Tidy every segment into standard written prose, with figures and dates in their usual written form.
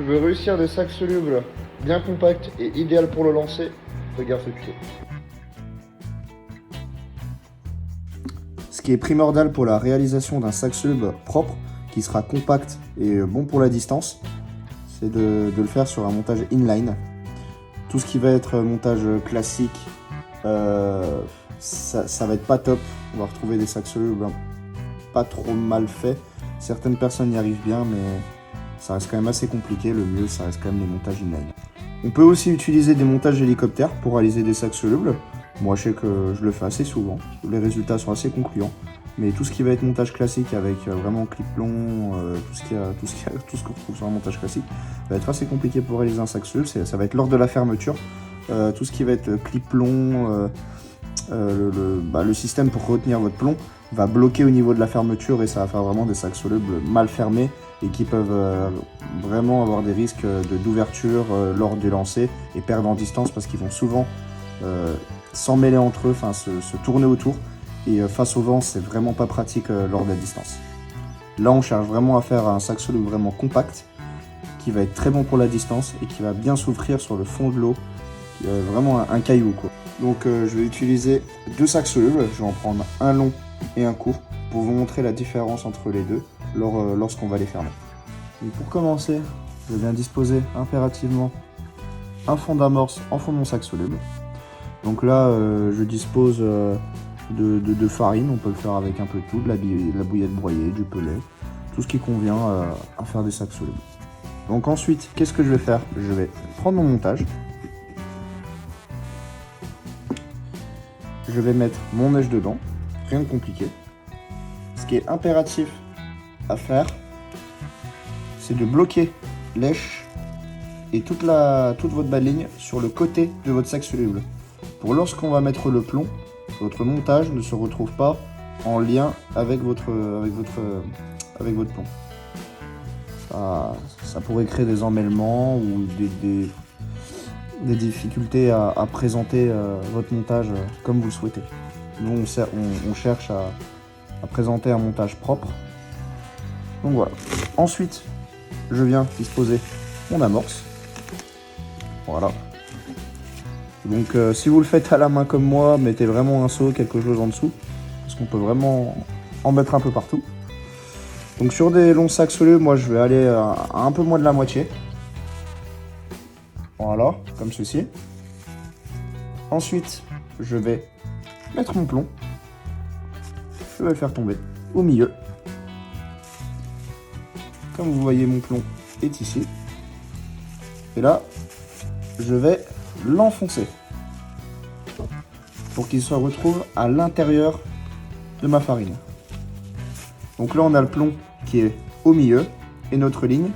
Tu veux réussir des sacs solubles bien compacts et idéal pour le lancer, regarde ce tuto. Ce qui est primordial pour la réalisation d'un sac soluble propre, qui sera compact et bon pour la distance, c'est de le faire sur un montage inline. Tout ce qui va être montage classique, ça va être pas top. On va retrouver des sacs solubles pas trop mal faits. Certaines personnes y arrivent bien, mais ça reste quand même assez compliqué. Le mieux, ça reste quand même les montages inline. On peut aussi utiliser des montages hélicoptères pour réaliser des sacs solubles. Moi, je sais que je le fais assez souvent. Les résultats sont assez concluants. Mais tout ce qui va être montage classique avec vraiment clip long, tout ce qu'on retrouve sur un montage classique, va être assez compliqué pour réaliser un sac soluble. Ça va être lors de la fermeture. Tout ce qui va être clip long, le système pour retenir votre plomb va bloquer au niveau de la fermeture et ça va faire vraiment des sacs solubles mal fermés et qui peuvent vraiment avoir des risques d'ouverture lors du lancer et perdre en distance parce qu'ils vont souvent s'emmêler entre eux, se tourner autour. Et face au vent, c'est vraiment pas pratique lors de la distance. Là, on cherche vraiment à faire un sac soluble vraiment compact, qui va être très bon pour la distance et qui va bien s'ouvrir sur le fond de l'eau, vraiment un caillou, quoi. Donc je vais utiliser deux sacs solubles, je vais en prendre un long et un court, pour vous montrer la différence entre les deux lorsqu'on va les fermer. Donc pour commencer, je viens disposer impérativement un fond d'amorce en fond de mon sac soluble. Donc là, je dispose de farine, on peut le faire avec un peu de tout, de la bouillette broyée, du pellet, tout ce qui convient à faire des sacs solubles. Donc ensuite, qu'est-ce que je vais faire? Je vais prendre mon montage, je vais mettre mon neige dedans, rien de compliqué. Ce qui est impératif à faire, c'est de bloquer l'èche et toute votre bas de ligne sur le côté de votre sac soluble. Pour lorsqu'on va mettre le plomb, votre montage ne se retrouve pas en lien avec votre plomb. Ça pourrait créer des emmêlements ou des difficultés à présenter votre montage comme vous le souhaitez. Nous, on cherche à présenter un montage propre. Donc voilà. Ensuite, je viens disposer mon amorce. Voilà. Donc si vous le faites à la main comme moi, mettez vraiment un seau, quelque chose en dessous, parce qu'on peut vraiment en mettre un peu partout. Donc sur des longs sacs solubles, moi je vais aller à un peu moins de la moitié. Voilà, comme ceci. Ensuite, je vais mettre mon plomb. Je vais le faire tomber au milieu. Comme vous voyez, mon plomb est ici. Et là, je vais l'enfoncer pour qu'il se retrouve à l'intérieur de ma farine. Donc là, on a le plomb qui est au milieu et notre ligne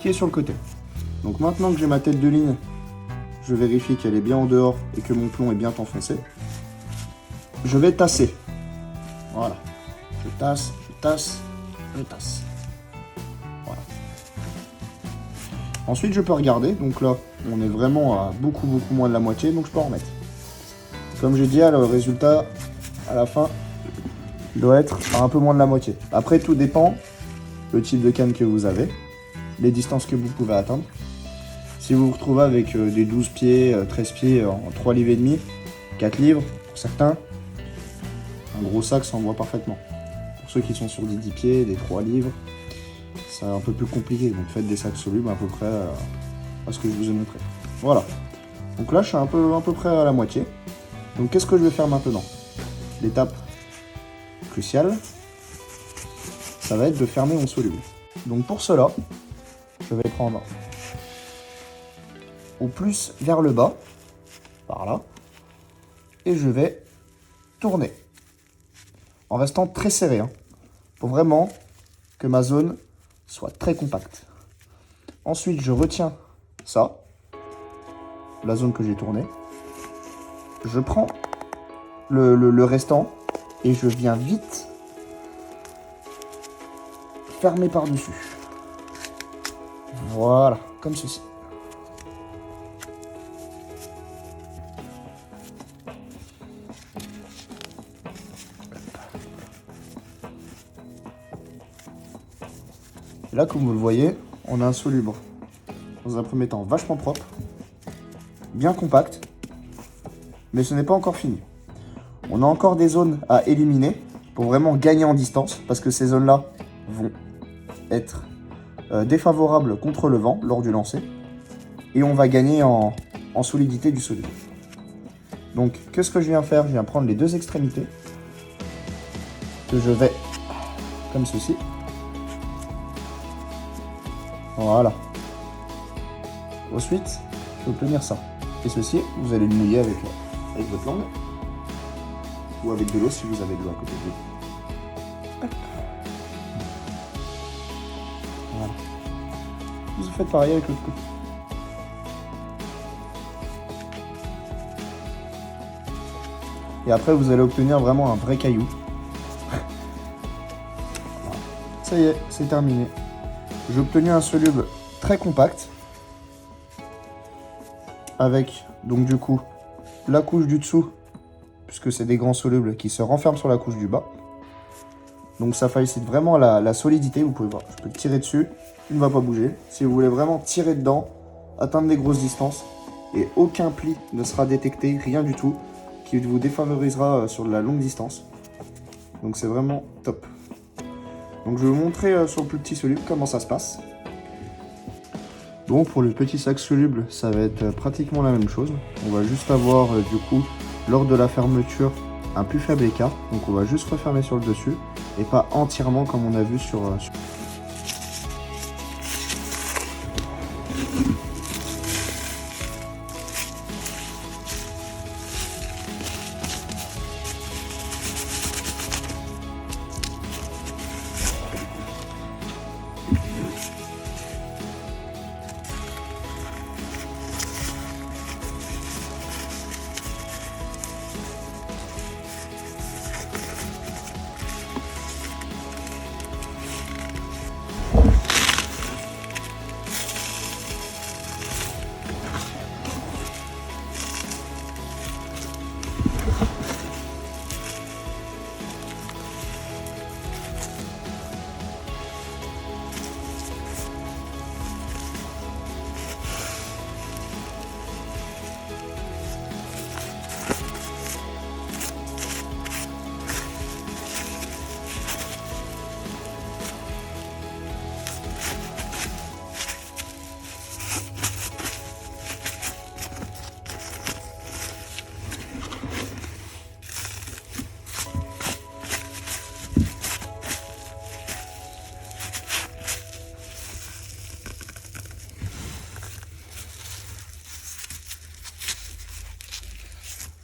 qui est sur le côté. Donc maintenant que j'ai ma tête de ligne, je vérifie qu'elle est bien en dehors et que mon plomb est bien enfoncé. Je vais tasser. Voilà. Je tasse, je tasse, je tasse. Voilà. Ensuite, je peux regarder. Donc là, on est vraiment à beaucoup moins de la moitié, donc je peux en remettre. Comme j'ai dit, le résultat, à la fin, doit être à un peu moins de la moitié. Après, tout dépend le type de canne que vous avez, les distances que vous pouvez atteindre. Si vous vous retrouvez avec des 12 pieds, 13 pieds en 3 livres et demi, 4 livres pour certains, un gros sac s'envoie parfaitement. Pour ceux qui sont sur des 10 pieds, des 3 livres, c'est un peu plus compliqué. Donc faites des sacs solubles à peu près à ce que je vous ai montré. Voilà. Donc là, je suis à peu près à la moitié. Donc qu'est-ce que je vais faire maintenant? L'étape cruciale, ça va être de fermer mon soluble. Donc pour cela, je vais prendre au plus vers le bas, par là, et je vais tourner, en restant très serré, pour vraiment que ma zone soit très compacte. Ensuite, je retiens ça, la zone que j'ai tournée, je prends le restant et je viens vite fermer par-dessus. Voilà, comme ceci. Et là, comme vous le voyez, on a un soluble dans un premier temps vachement propre, bien compact, mais ce n'est pas encore fini. On a encore des zones à éliminer pour vraiment gagner en distance, parce que ces zones-là vont être défavorables contre le vent lors du lancer, et on va gagner en solidité du soluble. Donc, qu'est-ce que je viens faire? Je viens prendre les deux extrémités, que je vais comme ceci. Voilà. Ensuite, je vais obtenir ça. Et ceci, vous allez le mouiller avec votre langue. Ou avec de l'eau si vous avez de l'eau à côté de vous. Voilà. Vous faites pareil avec l'autre côté. Et après, vous allez obtenir vraiment un vrai caillou. Voilà. Ça y est, c'est terminé. J'ai obtenu un soluble très compact. Avec, donc du coup, la couche du dessous, puisque c'est des grands solubles qui se renferment sur la couche du bas. Donc ça facilite vraiment la solidité. Vous pouvez voir, je peux tirer dessus, il ne va pas bouger. Si vous voulez vraiment tirer dedans, atteindre des grosses distances, et aucun pli ne sera détecté, rien du tout, qui vous défavorisera sur de la longue distance. Donc c'est vraiment top. Donc je vais vous montrer sur le plus petit soluble comment ça se passe. Donc pour le petit sac soluble, ça va être pratiquement la même chose. On va juste avoir du coup, lors de la fermeture, un plus faible écart. Donc on va juste refermer sur le dessus et pas entièrement comme on a vu sur...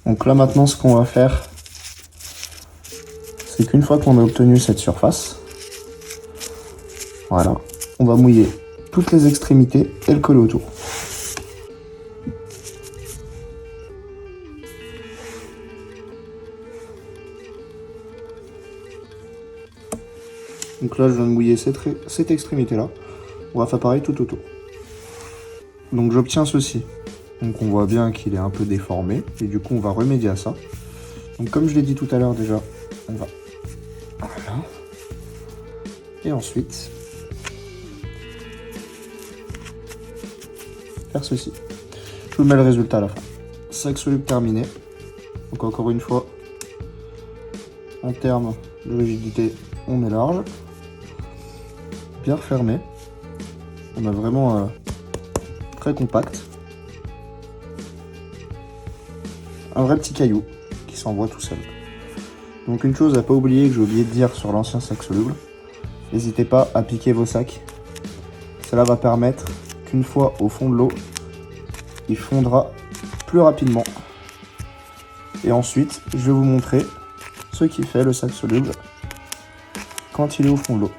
Donc là maintenant ce qu'on va faire, c'est qu'une fois qu'on a obtenu cette surface, voilà, on va mouiller toutes les extrémités et le coller autour. Donc là je viens de mouiller cette extrémité là, on va faire pareil tout autour. Donc j'obtiens ceci. Donc on voit bien qu'il est un peu déformé et du coup on va remédier à ça. Donc comme je l'ai dit tout à l'heure déjà, on va voilà. Et ensuite faire ceci. Je vous mets le résultat à la fin. Sac soluble terminé. Donc encore une fois, en termes de rigidité, on est large, bien refermé. On a vraiment très compact. Un vrai petit caillou qui s'envoie tout seul. Donc une chose à pas oublier que j'ai oublié de dire sur l'ancien sac soluble, n'hésitez pas à piquer vos sacs. Cela va permettre qu'une fois au fond de l'eau, il fondra plus rapidement. Et ensuite, je vais vous montrer ce qui fait le sac soluble quand il est au fond de l'eau.